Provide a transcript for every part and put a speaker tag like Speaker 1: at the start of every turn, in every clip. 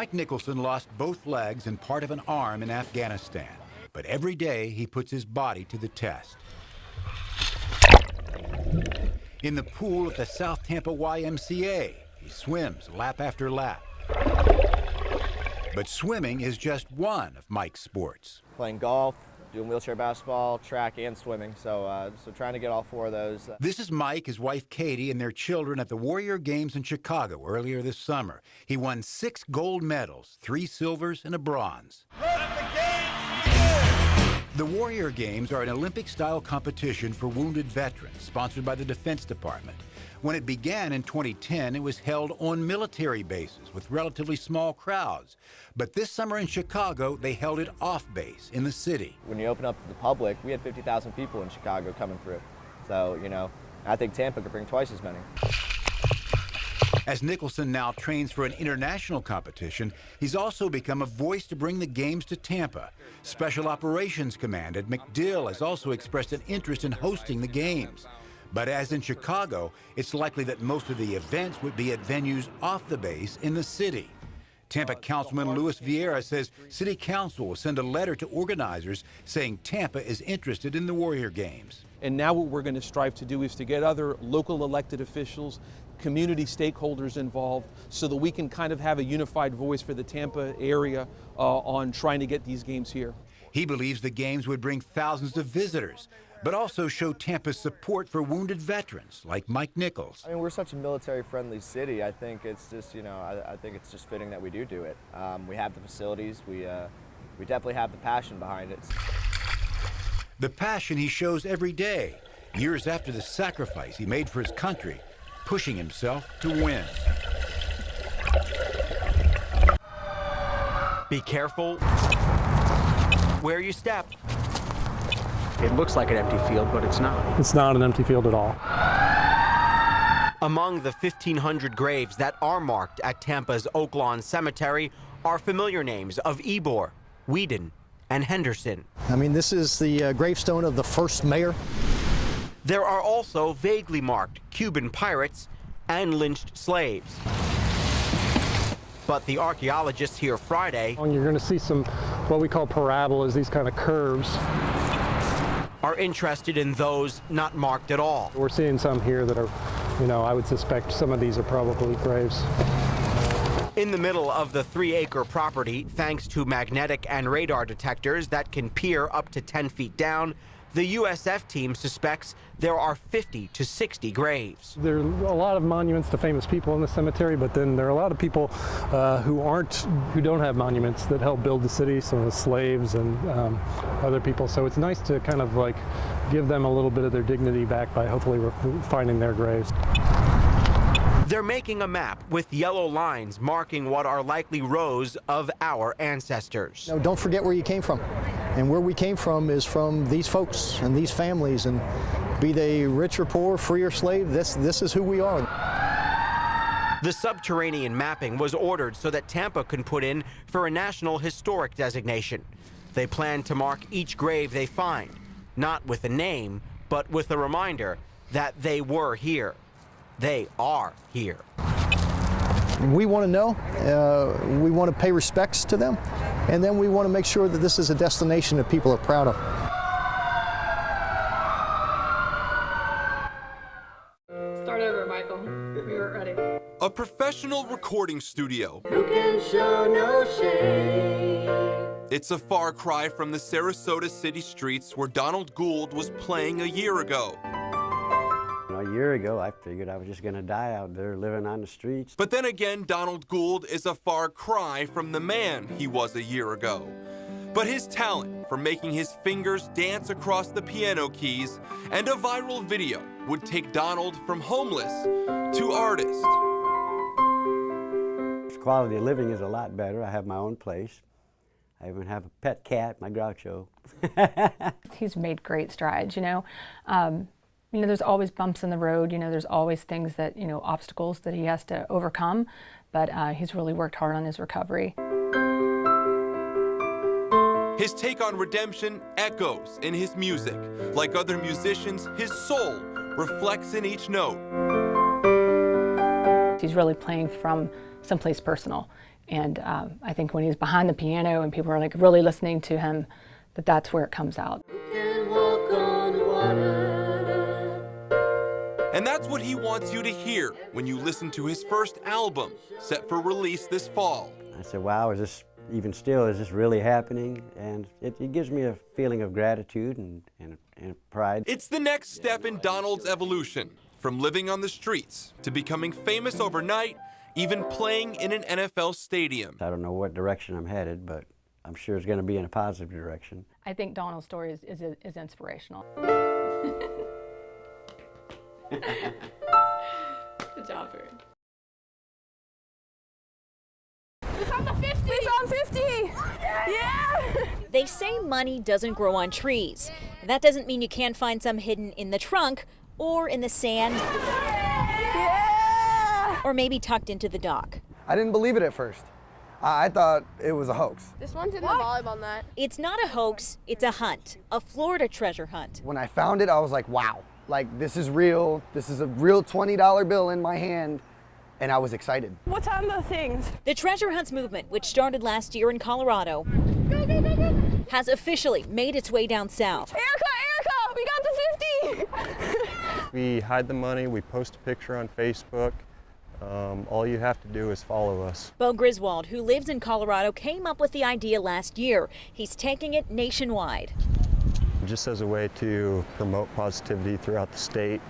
Speaker 1: Mike Nicholson lost both legs and part of an arm in Afghanistan, but every day he puts his body to the test. In the pool at the South Tampa YMCA, he swims lap after lap. But swimming is just one of Mike's sports.
Speaker 2: Playing golf, doing wheelchair basketball, track, and swimming. So trying to get all four of those.
Speaker 1: This is Mike, his wife Katie, and their children at the Warrior Games in Chicago earlier this summer. He won 6 gold medals, 3 silvers, and a bronze. The Warrior Games are an Olympic-style competition for wounded veterans, sponsored by the Defense Department. When it began in 2010, it was held on military bases with relatively small crowds. But this summer in Chicago, they held it off base in the city.
Speaker 2: When you open up to the public, we had 50,000 people in Chicago coming through. So, I think Tampa could bring twice as many.
Speaker 1: As Nicholson now trains for an international competition, he's also become a voice to bring the games to Tampa. Special Operations Command at MacDill has also expressed an interest in hosting the games. But as in Chicago, it's likely that most of the events would be at venues off the base in the city. Tampa Councilman Luis Vieira says City Council will send a letter to organizers saying Tampa is interested in the Warrior Games.
Speaker 3: And now what we're going to strive to do is to get other local elected officials, community stakeholders involved so that we can kind of have a unified voice for the Tampa area on trying to get these games here.
Speaker 1: He believes the games would bring thousands of visitors, but also show Tampa's support for wounded veterans like Mike Nichols.
Speaker 2: I mean, we're such a military-friendly city. I think it's just, I think it's just fitting that we do it. We have the facilities. We definitely have the passion behind it.
Speaker 1: The passion he shows every day, years after the sacrifice he made for his country, pushing himself to win.
Speaker 4: Be careful where you step.
Speaker 5: It looks like an empty field, but it's not.
Speaker 6: It's not an empty field at all.
Speaker 4: Among the 1,500 graves that are marked at Tampa's Oak Lawn Cemetery are familiar names of Ybor, Whedon, and Henderson.
Speaker 7: I mean, this is the gravestone of the first mayor.
Speaker 4: There are also vaguely marked Cuban pirates and lynched slaves. But the archaeologists here Friday
Speaker 6: You're going to see some what we call parabolas, these kind of curves.
Speaker 4: Are interested in those not marked at all.
Speaker 6: We're seeing some here that are, I would suspect some of these are probably graves.
Speaker 4: In the middle of the 3-acre property, thanks to magnetic and radar detectors that can peer up to 10 feet down, the USF team suspects there are 50 to 60 graves.
Speaker 6: There are a lot of monuments to famous people in the cemetery, but then there are a lot of people who don't have monuments that helped build the city, some of the slaves and other people. So it's nice to kind of like give them a little bit of their dignity back by hopefully finding their graves.
Speaker 4: They're making a map with yellow lines marking what are likely rows of our ancestors.
Speaker 7: No, don't forget where you came from. And where we came from is from these folks and these families, and be they rich or poor, free or slave, this is who we are.
Speaker 4: The subterranean mapping was ordered so that Tampa can put in for a National Historic designation. They plan to mark each grave they find, not with a name, but with a reminder that they were here. They are here.
Speaker 7: We want to know, we want to pay respects to them, and then we want to make sure that this is a destination that people are proud of.
Speaker 8: Start over, Michael. We weren't ready.
Speaker 9: A professional recording studio.
Speaker 8: Who can show no shame?
Speaker 9: It's a far cry from the Sarasota city streets where Donald Gould was playing a year ago.
Speaker 10: A year ago, I figured I was just going to die out there living on the streets.
Speaker 9: But then again, Donald Gould is a far cry from the man he was a year ago. But his talent for making his fingers dance across the piano keys and a viral video would take Donald from homeless to artist.
Speaker 10: His quality of living is a lot better. I have my own place. I even have a pet cat, my Groucho.
Speaker 11: He's made great strides, there's always bumps in the road, there's always things that, obstacles that he has to overcome, but he's really worked hard on his recovery.
Speaker 9: His take on redemption echoes in his music. Like other musicians, his soul reflects in each note.
Speaker 11: He's really playing from someplace personal, And I think when he's behind the piano and people are like really listening to him, that's where it comes out.
Speaker 9: And that's what he wants you to hear when you listen to his first album, set for release this fall.
Speaker 10: I said, wow, is this even still, is this really happening? And it gives me a feeling of gratitude and pride.
Speaker 9: It's the next step in Donald's evolution, from living on the streets to becoming famous overnight, even playing in an NFL stadium.
Speaker 10: I don't know what direction I'm headed, but I'm sure it's going to be in a positive direction.
Speaker 11: I think Donald's story is inspirational. Good job, Bird.
Speaker 12: We found the 50! We found 50! Yeah!
Speaker 13: They say money doesn't grow on trees. That doesn't mean you can't find some hidden in the trunk or in the sand.
Speaker 12: Yeah!
Speaker 13: Or maybe tucked into the dock.
Speaker 14: I didn't believe it at first. I thought it was a hoax.
Speaker 12: This one's in the volleyball net.
Speaker 13: It's not a hoax, it's a hunt, a Florida treasure hunt.
Speaker 14: When I found it, I was like, wow, like this is real. This is a real $20 bill in my hand. And I was excited.
Speaker 12: What's on the things?
Speaker 13: The treasure hunts movement, which started last year in Colorado, has officially made its way down south.
Speaker 12: Erica, we got the 50!
Speaker 15: We hide the money, we post a picture on Facebook. All you have to do is follow us.
Speaker 13: Bo Griswold, who lives in Colorado, came up with the idea last year. He's taking it nationwide.
Speaker 15: Just as a way to promote positivity throughout the state,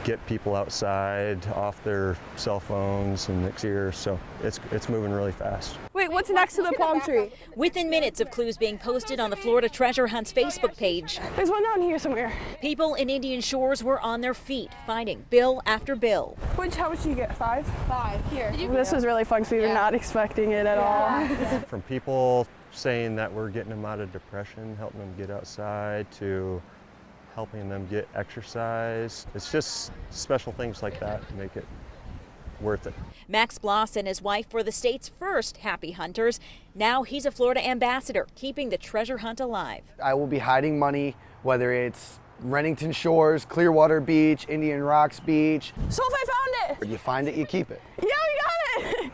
Speaker 15: get people outside, off their cell phones and next year, so it's moving really fast.
Speaker 12: Wait, what's next to the palm tree?
Speaker 13: Within minutes of clues being posted on the Florida Treasure Hunt's Facebook page,
Speaker 12: there's one down here somewhere.
Speaker 13: People in Indian Shores were on their feet, finding bill after bill.
Speaker 12: How much did you get? 5? 5. Here. This was really fun because we were not expecting it at all.
Speaker 15: From people saying that we're getting them out of depression, helping them get outside, to helping them get exercise. It's just special things like that to make it worth it.
Speaker 13: Max Bloss and his wife were the state's first happy hunters. Now he's a Florida ambassador, keeping the treasure hunt alive.
Speaker 14: I will be hiding money, whether it's Renington Shores, Clearwater Beach, Indian Rocks Beach.
Speaker 12: So if I found it!
Speaker 14: You find it, you keep it.
Speaker 12: Yeah, we got it!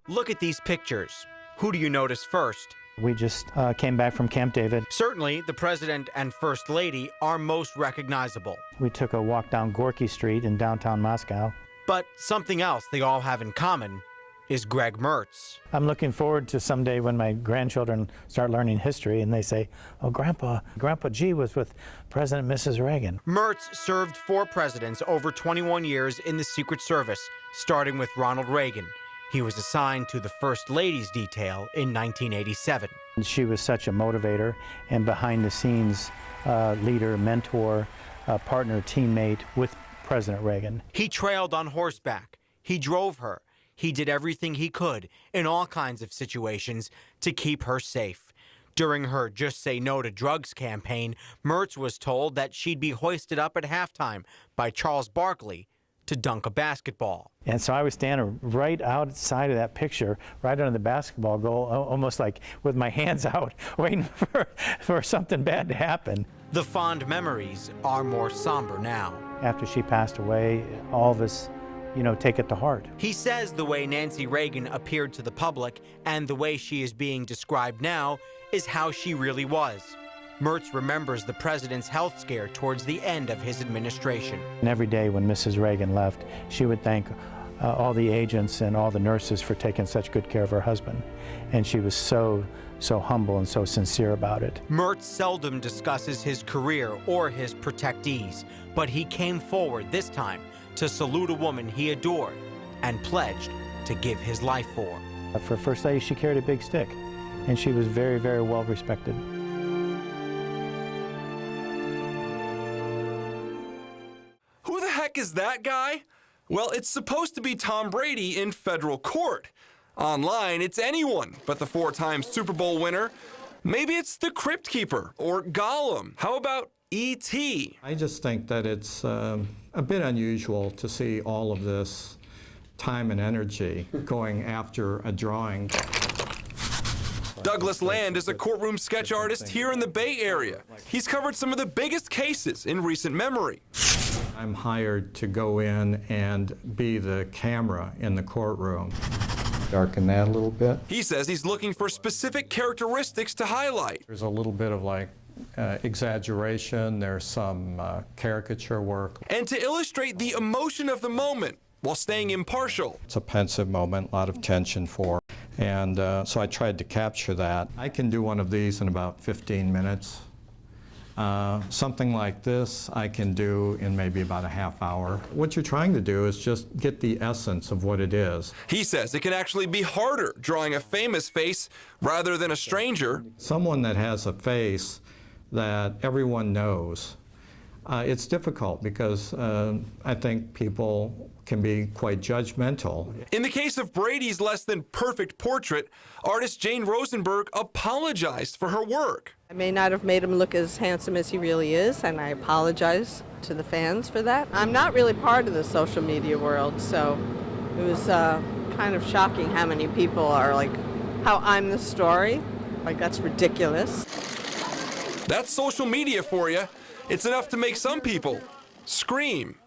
Speaker 4: Look at these pictures. Who do you notice first?
Speaker 16: We just came back from Camp David.
Speaker 4: Certainly, the President and First Lady are most recognizable.
Speaker 16: We took a walk down Gorky Street in downtown Moscow.
Speaker 4: But something else they all have in common is Greg Mertz.
Speaker 16: I'm looking forward to someday when my grandchildren start learning history and they say, oh, Grandpa G was with President and Mrs. Reagan.
Speaker 4: Mertz served 4 presidents over 21 years in the Secret Service, starting with Ronald Reagan. He was assigned to the First Lady's detail in 1987.
Speaker 16: She was such a motivator and behind-the-scenes leader, mentor, partner, teammate with President Reagan.
Speaker 4: He trailed on horseback. He drove her. He did everything he could in all kinds of situations to keep her safe. During her Just Say No to Drugs campaign, Mertz was told that she'd be hoisted up at halftime by Charles Barkley to dunk a basketball.
Speaker 16: And so I was standing right outside of that picture, right under the basketball goal, almost like with my hands out, waiting for something bad to happen.
Speaker 4: The fond memories are more somber now.
Speaker 16: After she passed away, all of us, take it to heart.
Speaker 4: He says the way Nancy Reagan appeared to the public and the way she is being described now is how she really was. Mertz remembers the president's health scare towards the end of his administration.
Speaker 16: And every day when Mrs. Reagan left, she would thank all the agents and all the nurses for taking such good care of her husband. And she was so humble and so sincere about it.
Speaker 4: Mertz seldom discusses his career or his protectees, but he came forward this time to salute a woman he adored and pledged to give his life for.
Speaker 16: For First Lady, she carried a big stick, and she was very, very well respected.
Speaker 9: Who the heck is that guy? Well, it's supposed to be Tom Brady in federal court. Online, it's anyone but the 4-time Super Bowl winner. Maybe it's the Crypt Keeper or Gollum. How about E.T.?
Speaker 17: I just think that it's a bit unusual to see all of this time and energy going after a drawing.
Speaker 9: Douglas Land is a courtroom sketch artist here in the Bay Area. He's covered some of the biggest cases in recent memory.
Speaker 17: I'm hired to go in and be the camera in the courtroom. Darken that a little bit.
Speaker 9: He says he's looking for specific characteristics to highlight.
Speaker 17: There's a little bit of like exaggeration, there's some caricature work.
Speaker 9: And to illustrate the emotion of the moment while staying impartial.
Speaker 17: It's a pensive moment, a lot of tension for, and so I tried to capture that. I can do one of these in about 15 minutes. Something like this I can do in maybe about a half hour. What you're trying to do is just get the essence of what it is.
Speaker 9: He says it can actually be harder drawing a famous face rather than a stranger.
Speaker 17: Someone that has a face that everyone knows. It's difficult because I think people can be quite judgmental.
Speaker 9: In the case of Brady's less than perfect portrait, artist Jane Rosenberg apologized for her work.
Speaker 18: I may not have made him look as handsome as he really is, and I apologize to the fans for that. I'm not really part of the social media world, so it was kind of shocking how many people are like, how I'm the story. Like, that's ridiculous.
Speaker 9: That's social media for you. It's enough to make some people scream.